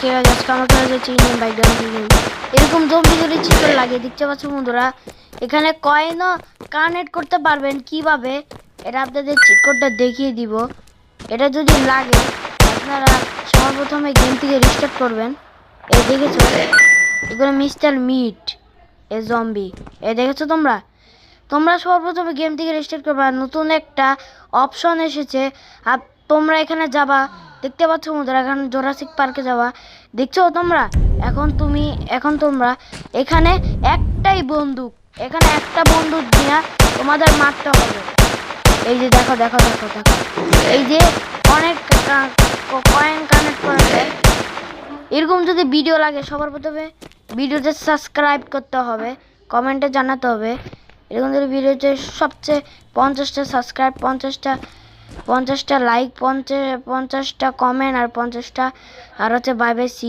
ওকে আজকে আমার কাছে যাচ্ছে ইন্ডিয়ান বাইক গেম এরকম জম্বি যদি চিৎকার লাগে দেখতে পাচ্ছ বন্ধুরা এখানে কয়েনও কানেক্ট করতে পারবেন কিভাবে এটা আপনাদের চিট কোডটা দেখিয়ে দিব এটা যদি লাগে আপনারা সর্বপ্রথমে গেম থেকে রিস্টার্ট করবেন এই দেখেছো এগুলো মিস্টার মিট এ জম্বি এই দেখেছো তোমরা সর্বপ্রথমে গেম থেকে রিস্টার্ট করবে আর নতুন একটা অপশন এসেছে আর তোমরা এখানে যাবা দেখতে পাচ্ছ বন্ধুরা এখন জোরাসিক পার্কে যাবা দেখছো তোমরা এখন তোমরা এখানে একটাই বন্দুক এখানে একটা বন্দুক দিয়ে তোমাদের মারতে হবে এই যে দেখো এই যে অনেক কয়েন কানেক্ট করা যায় এরকম যদি ভিডিও লাগে সবার প্রথমে ভিডিওতে সাবস্ক্রাইব করতে হবে কমেন্টে জানাতে হবে এরকম যদি ভিডিওতে সবচেয়ে 50টা সাবস্ক্রাইব 50টা লাইক 50টা কমেন্ট আর 50টা আর হচ্ছে বাই বাই সি